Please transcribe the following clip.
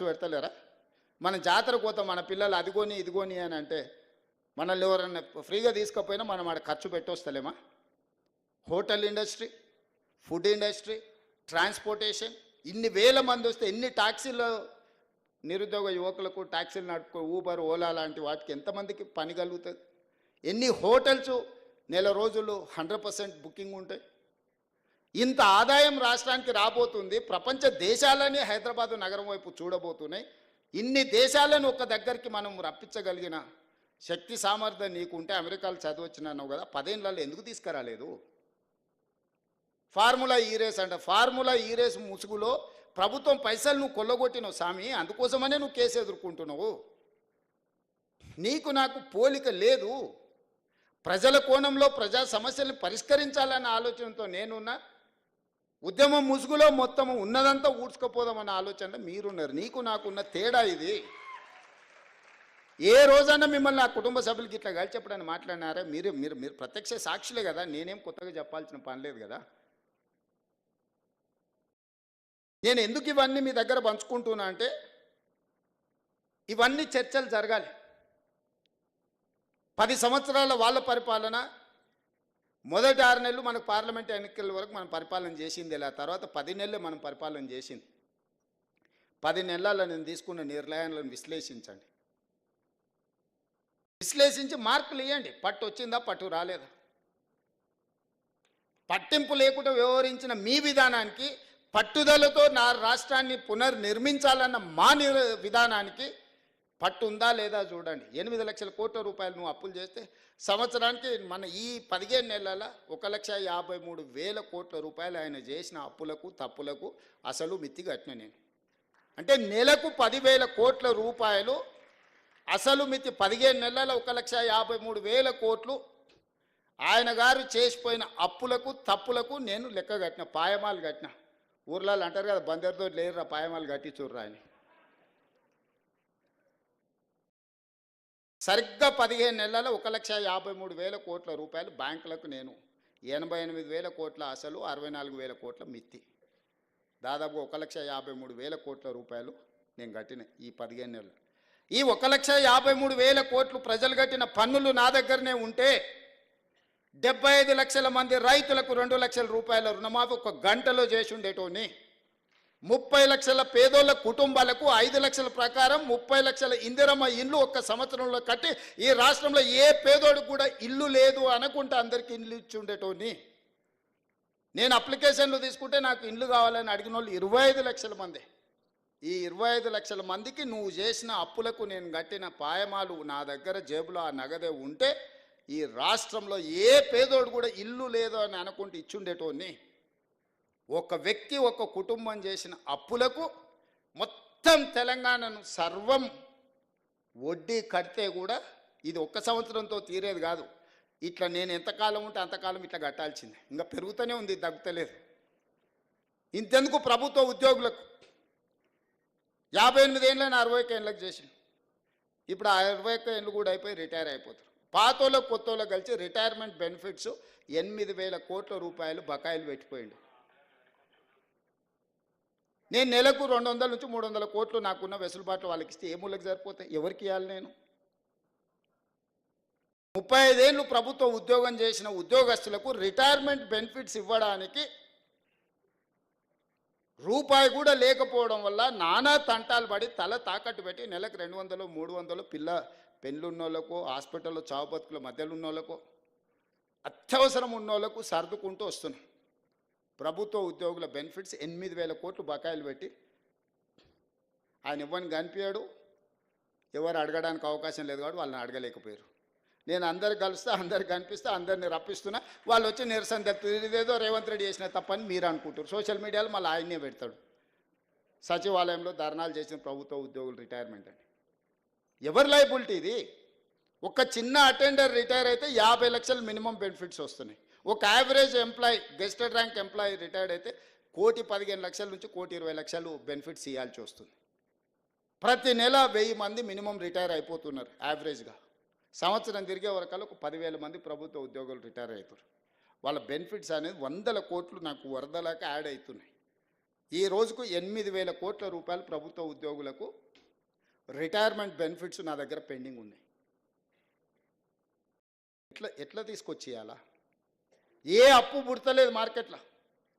పెడతలేరా? మన జాతరకు పోతాం, మన పిల్లలు అదిగోని ఇదిగోని అని అంటే మనల్ని ఎవరన్నా ఫ్రీగా తీసుకపోయినా మనం ఆడ ఖర్చు పెట్టొస్తలేమా? Hotel industry, food industry, transportation, ఇన్ని వేల మంది వస్తే ఎన్ని ట్యాక్సీలు, నిరుద్యోగ యువకులకు ట్యాక్సీలు నడుపుకో, ఊబర్, ఓలా లాంటి వాటికి ఎంతమందికి పని కలుగుతుంది? ఎన్ని హోటల్స్ నెల రోజులు 100% బుకింగ్ ఉంటాయి? ఇంత ఆదాయం రాష్ట్రానికి రాబోతుంది. ప్రపంచ దేశాలని హైదరాబాదు నగరం వైపు చూడబోతున్నాయి. ఇన్ని దేశాలను ఒక దగ్గరికి మనం రప్పించగలిగిన శక్తి సామర్థ్యం నీకుంటే, అమెరికాలో చదివచ్చినావు కదా, 10 ఏళ్ళలో ఎందుకు తీసుకురాలేదు? ఫార్ములా ఈ రేస్ అంట. ఫార్ములా ఈ రేస్ ముసుగులో ప్రభుత్వం పైసలు నువ్వు కొల్లగొట్టినావు స్వామి. అందుకోసమనే నువ్వు కేసు ఎదుర్కొంటున్నావు. నీకు నాకు పోలిక లేదు. ప్రజల కోణంలో ప్రజా సమస్యలను పరిష్కరించాలన్న ఆలోచనతో నేనున్నా. ఉద్యమం ముసుగులో మొత్తం ఉన్నదంతా ఊడ్చుకపోదామన్న ఆలోచనలో మీరున్నారు. నీకు నాకున్న తేడా ఇది. ఏ రోజన్నా మిమ్మల్ని నా కుటుంబ సభ్యులకి ఇట్లా కలిసి చెప్పడానికి మాట్లాడినారా? మీరు మీరు మీరు ప్రత్యక్ష సాక్షులే కదా, నేనేం కొత్తగా చెప్పాల్సిన పని లేదు కదా. నేను ఎందుకు ఇవన్నీ మీ దగ్గర పంచుకుంటున్నా అంటే, ఇవన్నీ చర్చలు జరగాలి. 10 సంవత్సరాల వాళ్ళ పరిపాలన, మొదటి 6 నెలలు మనకు పార్లమెంట్ ఎన్నికల వరకు మనం పరిపాలన చేసింది. ఇలా తర్వాత 10 నెలలు మనం పరిపాలన చేసింది. 10 నెలల నేను తీసుకున్న నిర్ణయాలను విశ్లేషించండి. విశ్లేషించి మార్కులు ఇవ్వండి. పట్టు వచ్చిందా, పట్టు రాలేదా? పట్టింపు లేకుండా వ్యవహరించిన మీ విధానానికి, పట్టుదలతో నా రాష్ట్రాన్ని పునర్నిర్మించాలన్న మా విధానానికి పట్టు ఉందా లేదా చూడండి. 8 లక్షల కోట్ల రూపాయలు నువ్వు అప్పులు చేస్తే సంవత్సరానికి మన ఈ 15 నెలల 1,53,000 కోట్ల రూపాయలు ఆయన చేసిన అప్పులకు తప్పులకు అసలు మిత్తి కట్టిన నేను. అంటే నెలకు 10,000 కోట్ల రూపాయలు అసలు మిత్తి. 15 నెలల 1,53,000 కోట్లు ఆయన గారు చేసిపోయిన అప్పులకు తప్పులకు నేను లెక్క కట్టిన, పాయమాలు కట్టిన. ఊర్లలో అంటారు కదా, బందర్తో లేరురా పాయమాలు కట్టి చూర్రా అని. సరిగ్గా 15 నెలల 1,53,000 కోట్ల రూపాయలు బ్యాంకులకు నేను, 88,000 కోట్ల అసలు, 64,000 కోట్ల మిత్తి, దాదాపు 1,53,000 కోట్ల రూపాయలు నేను కట్టిన ఈ 15 నెలలు. ఈ 1,53,000 కోట్లు ప్రజలు కట్టిన పన్నులు నా దగ్గరనే ఉంటే 75 లక్షల మంది రైతులకు 2 లక్షల రూపాయల రుణమాఫీ ఒక గంటలో చేసి ఉండేటోని. 30 లక్షల పేదోళ్ళ కుటుంబాలకు 5 లక్షల ప్రకారం 30 లక్షల ఇందిరమ్మ ఇల్లు ఒక్క సంవత్సరంలో కట్టి ఈ రాష్ట్రంలో ఏ పేదోడు కూడా ఇల్లు లేదు అనుకుంటే అందరికీ ఇల్లు ఇచ్చి ఉండేటోని. నేను అప్లికేషన్లు తీసుకుంటే నాకు ఇల్లు కావాలని అడిగిన వాళ్ళు 25 లక్షల మంది. ఈ 25 లక్షల మందికి నువ్వు చేసిన అప్పులకు నేను కట్టిన పాయమాలు నా దగ్గర జేబులో ఆ నగదే ఉంటే ఈ రాష్ట్రంలో ఏ పేదోడు కూడా ఇల్లు లేదు అని అనుకుంటే ఇచ్చుండేటోని. ఒక వ్యక్తి, ఒక కుటుంబం చేసిన అప్పులకు మొత్తం తెలంగాణను సర్వం వడ్డీ కడితే కూడా ఇది ఒక్క సంవత్సరంతో తీరేది కాదు. ఇట్లా నేను ఎంతకాలం ఉంటే అంతకాలం ఇట్లా కట్టాల్సిందే. ఇంకా పెరుగుతూనే ఉంది, తగ్గుతలేదు. ఇంతెందుకు ప్రభుత్వ ఉద్యోగులకు 58 ఏళ్ళని 61 ఏళ్ళకి చేసింది. ఇప్పుడు ఆ 61 ఏళ్ళు కూడా అయిపోయి రిటైర్ అయిపోతారు. పాతోళ్ళకు కొత్తోళ్ళకి కలిసి రిటైర్మెంట్ బెనిఫిట్స్ 8,000 కోట్ల రూపాయలు బకాయిలు పెట్టిపోయింది. నేను నెలకు 200 నుంచి 300 కోట్లు నాకున్న వెసులుబాట్లు వాళ్ళకి ఇస్తే ఏ మూలకి సరిపోతాయి? ఎవరికి ఇవ్వాలి? నేను 35 ఏళ్ళు ప్రభుత్వ ఉద్యోగం చేసిన ఉద్యోగస్తులకు రిటైర్మెంట్ బెనిఫిట్స్ ఇవ్వడానికి రూపాయి కూడా లేకపోవడం వల్ల నానా తంటాలు పడి తల తాకట్టు పెట్టి నెలకు 200, 300 పెళ్ళున్నోళ్ళకు, హాస్పిటల్లో చావు బతుకుల మధ్యలో ఉన్నోళ్ళకు, అత్యవసరం ఉన్నోళ్ళకు సర్దుకుంటూ వస్తున్నాం. ప్రభుత్వ ఉద్యోగుల బెనిఫిట్స్ 8,000 కోట్లు బకాయిలు పెట్టి ఆయన ఇవ్వని కనిపించాడు. ఎవరు అడగడానికి అవకాశం లేదు కాబట్టి వాళ్ళని అడగలేకపోయారు. నేను అందరికి కలుస్తా, అందరికి కనిపిస్తా, అందరిని రప్పిస్తున్నా. వాళ్ళు వచ్చి నిరసన తెలుపుతారు. ఇదేదో రేవంత్ రెడ్డి చేసిన తప్పని మీరు అనుకుంటారు. సోషల్ మీడియాలో మళ్ళీ ఆయన్నే పెడతాడు, సచివాలయంలో ధర్నాలు చేసిన ప్రభుత్వ ఉద్యోగులు రిటైర్మెంట్ అని. ఎవరి లైబిలిటీ ఇది? ఒక చిన్న అటెండర్ రిటైర్ అయితే 50 లక్షలు మినిమం బెనిఫిట్స్ వస్తున్నాయి. ఒక average employee, gazetted rank employee retired అయితే 1,15,00,000 నుంచి 1,20,00,000 బెనిఫిట్స్ ఇవ్వాల్సి వస్తుంది. ప్రతి నెల 1000 మంది మినిమం రిటైర్ అయిపోతున్నారు యావరేజ్గా. సంవత్సరం తిరిగే వరకల్లా ఒక 10,000 మంది ప్రభుత్వ ఉద్యోగులు రిటైర్ అవుతారు. వాళ్ళ బెనిఫిట్స్ అనేది 100 కోట్లు నాకు వరదలాగా యాడ్ అవుతున్నాయి. ఈ రోజుకు 8,000 కోట్ల రూపాయలు ప్రభుత్వ ఉద్యోగులకు రిటైర్మెంట్ బెనిఫిట్స్ నా దగ్గర పెండింగ్ ఉన్నాయి. ఎట్లా తీసుకొచ్చి ఇవ్వాలా? ఏ అప్పు పుడతలేదు మార్కెట్లో.